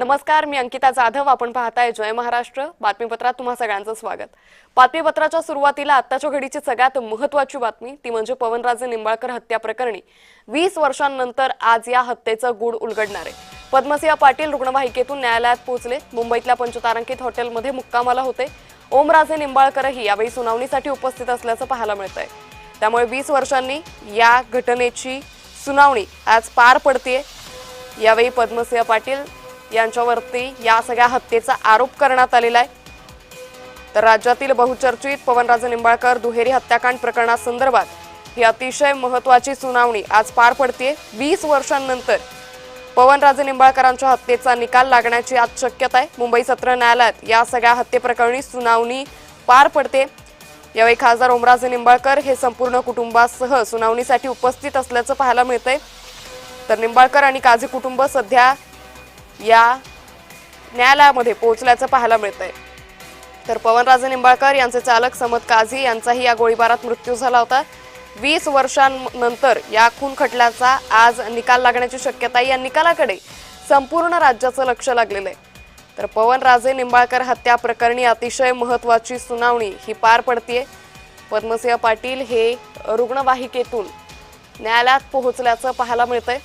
नमस्कार, मी अंकिता जाधव. आपण पाहताय जय महाराष्ट्र बातमीपत्रात तुम्हा सगळ्यांचं स्वागत. बातमीपत्राच्या सुरुवातीला आत्ताच्या घडीची सगळ्यात महत्त्वाची बातमी ती म्हणजे पवनराजे निंबाळकर हत्या प्रकरणी 20 वर्षांनंतर आज या हत्येचं गूढ उलगडणार आहे. पद्मसिंह पाटील रुग्णवाहिकेतून न्यायालयात पोहोचले. मुंबईतल्या पंचतारांकित हॉटेलमध्ये मुक्कामाला होते. ओमराजे निंबाळकरही यावेळी सुनावणीसाठी उपस्थित असल्याचं पाहायला मिळतंय. त्यामुळे 20 वर्षांनी या घटनेची सुनावणी आज पार पडते. यावेळी पद्मसिंह पाटील यांच्यावरती या सगळ्या हत्येचा आरोप करण्यात आलेला आहे. तर राज्यातील बहुचर्चित पवनराजे निंबाळकर दुहेरी हत्याकांड प्रकरणासंदर्भात ही अतिशय महत्त्वाची सुनावणी आज पार पडते. 20 वर्षांनंतर पवनराजे निंबाळकरांच्या हत्येचा निकाल लागण्याची आज शक्यता आहे. मुंबई सत्र न्यायालयात या सगळ्या हत्येप्रकरणी सुनावणी पार पडते. यावेळी खासदार ओमराजे निंबाळकर हे संपूर्ण कुटुंबासह सुनावणीसाठी उपस्थित असल्याचं पाहायला मिळतंय. तर निंबाळकर आणि काझी कुटुंब सध्या या न्यायालयामध्ये पोहोचल्याचं पाहायला मिळतंय. तर पवनराजे निंबाळकर यांचे चालक समद काझी यांचाही या गोळीबारात मृत्यू झाला होता. 20 वर्षांनंतर या खून खटल्याचा आज निकाल लागण्याची शक्यता आहे. या निकालाकडे संपूर्ण राज्याचं लक्ष लागलेलं आहे. तर पवनराजे निंबाळकर हत्या प्रकरणी अतिशय महत्त्वाची सुनावणी ही पार पडतीये. पद्मसिंह पाटील हे रुग्णवाहिकेतून न्यायालयात पोहोचल्याचं पाहायला मिळतंय.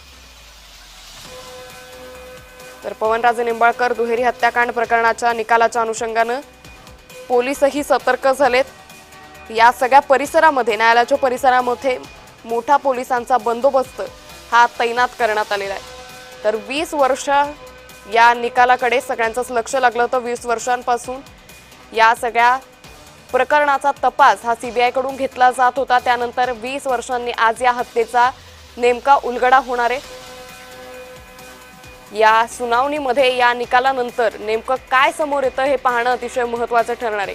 तर पवनराजे निंबाळकर दुहेरी हत्याकांड प्रकरणाच्या निकालाच्या अनुषंगानं पोलीसही सतर्क झालेत. या सगळ्या परिसरामध्ये न्यायालयाच्या परिसरामध्ये मोठा पोलिसांचा बंदोबस्त हा तैनात करण्यात आलेला आहे. तर 20 वर्ष या निकालाकडे सगळ्यांचंच लक्ष लागलं होतं. 20 वर्षांपासून या सगळ्या प्रकरणाचा तपास हा सीबीआय कडून घेतला जात होता. त्यानंतर 20 वर्षांनी आज या हत्येचा नेमका उलगडा होणार आहे. या सुनावणीमध्ये या निकालानंतर नेमकं काय समोर येतं हे पाहणं अतिशय महत्त्वाचं ठरणार आहे.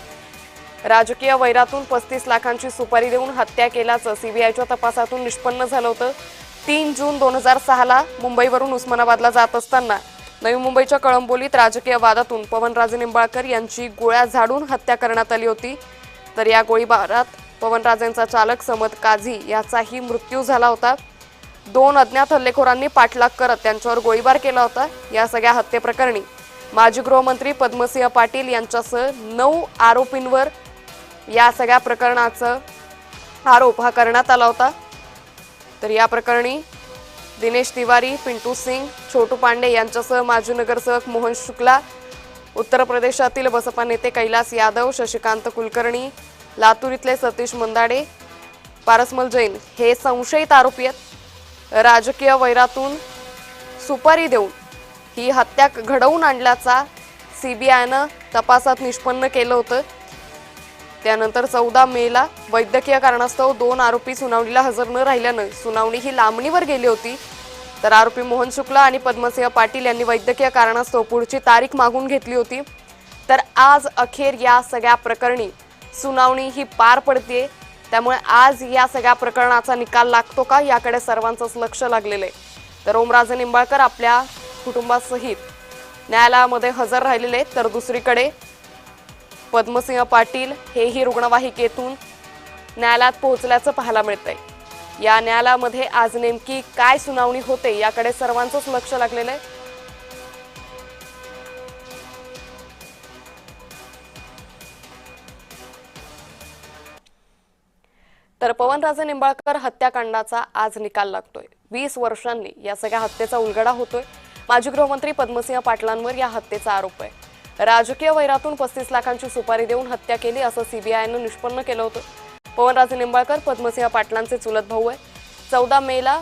राजकीय वैरातून 35 लाखांची सुपारी देऊन हत्या केल्याचं सीबीआयच्या तपासातून निष्पन्न झालं होतं. 3 जून 2006ला मुंबईवरून उस्मानाबादला जात असताना नवी मुंबईच्या कळंबोलीत राजकीय वादातून पवनराजे निंबाळकर यांची गोळ्या झाडून हत्या करण्यात आली होती. तर या गोळीबारात पवनराजेंचा चालक समद काझी याचाही मृत्यू झाला होता. 2 अज्ञात हल्लेखोरांनी पाठलाग करत त्यांच्यावर गोळीबार केला होता. या सगळ्या हत्येप्रकरणी माजी गृहमंत्री पद्मसिंह पाटील यांच्यासह 9 आरोपींवर या सगळ्या प्रकरणाचा आरोप हा करण्यात आला होता. तर या प्रकरणी दिनेश तिवारी, पिंटू सिंग, छोटू पांडे यांच्यासह माजी नगरसेवक मोहन शुक्ला, उत्तर प्रदेशातील बसपा नेते कैलास यादव, शशिकांत कुलकर्णी, लातूर इथले सतीश मंदाडे, पारसमल जैन हे संशयित आरोपी आहेत. राजकीय वैरातून सुपारी देऊन ही हत्या घडवून आणल्याचा सीबीआयनं तपासात निष्पन्न केलं होतं. त्यानंतर 14 मेला वैद्यकीय कारणास्तव 2 आरोपी सुनावणीला हजर न राहिल्यानं सुनावणी ही लांबणीवर गेली होती. तर आरोपी मोहन शुक्ला आणि पद्मसिंह पाटील यांनी वैद्यकीय कारणास्तव पुढची तारीख मागून घेतली होती. तर आज अखेर या सगळ्या प्रकरणी सुनावणी ही पार पडते. त्यामुळे आज या सगळ्या प्रकरणाचा निकाल लागतो का याकडे सर्वांचंच लक्ष लागलेलं आहे. तर ओमराजे निंबाळकर आपल्या कुटुंबासहित न्यायालयामध्ये हजर राहिलेले आहेत. तर दुसरीकडे पद्मसिंह पाटील हेही रुग्णवाहिकेतून न्यायालयात पोहोचल्याचं पाहायला मिळतंय. या न्यायालयामध्ये आज नेमकी काय सुनावणी होते याकडे सर्वांचंच लक्ष लागलेलं आहे. तर पवनराजे निंबाळकर हत्याकांडाचा आज निकाल लागतोय. 20 वर्षांनी या सगळ्या हत्येचा उलगडा होतोय. माजी गृहमंत्री पद्मसिंह पाटलांवर या हत्येचा आरोप आहे. राजकीय वैरातून 35 लाखांची सुपारी देऊन हत्या केली असं सीबीआयनं निष्पन्न केलं होतं. पवनराजे निंबाळकर पद्मसिंह पाटलांचे चुलत भाऊ आहे. 14 मेला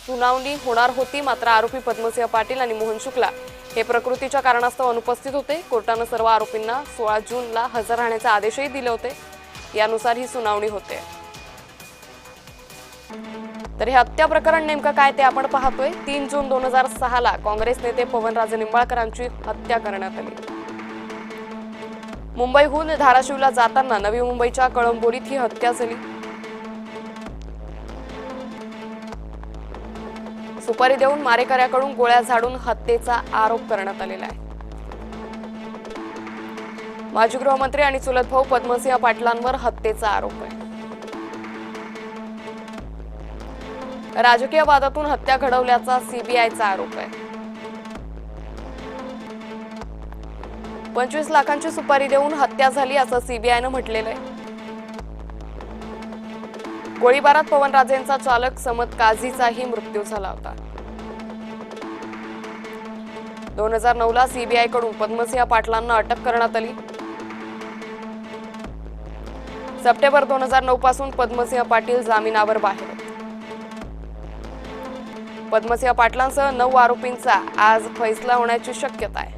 सुनावणी होणार होती, मात्र आरोपी पद्मसिंह पाटील आणि मोहन शुक्ला हे प्रकृतीच्या कारणास्तव अनुपस्थित होते. कोर्टानं सर्व आरोपींना 16 जूनला हजर राहण्याचे आदेशही दिले होते. यानुसार ही सुनावणी होते. तर हे हत्या प्रकरण नेमकं काय ते आपण पाहतोय. 3 जून 2006ला काँग्रेस नेते पवनराजे निंबाळकरांची हत्या करण्यात आली. मुंबईहून धाराशिवला जाताना नवी मुंबईच्या कळंबोलीत ही हत्या झाली. सुपारी देऊन मारेकऱ्याकडून गोळ्या झाडून हत्येचा आरोप करण्यात आलेला आहे. माजी गृहमंत्री आणि चुलत भाऊ पद्मसिंह पाटलांवर हत्येचा आरोप आहे. राजकीय वादातून हत्या घडवल्याचा सीबीआयचा आरोप आहे. 25 लाखांची सुपारी देऊन हत्या झाली असं सीबीआयनं म्हटलेलं आहे. गोळीबारात पवनराजेंचा चालक समद काझीचाही मृत्यू झाला होता. 2009 ला सीबीआय कडून पद्मसिंह पाटलांना अटक करण्यात आली. सप्टेंबर 2009 पासून पद्मसिंह पाटील जामिनावर बाहेर आहेत. पद्मसिंह पाटलांसह 9 आरोपींचा आज फैसला होण्याची शक्यता आहे.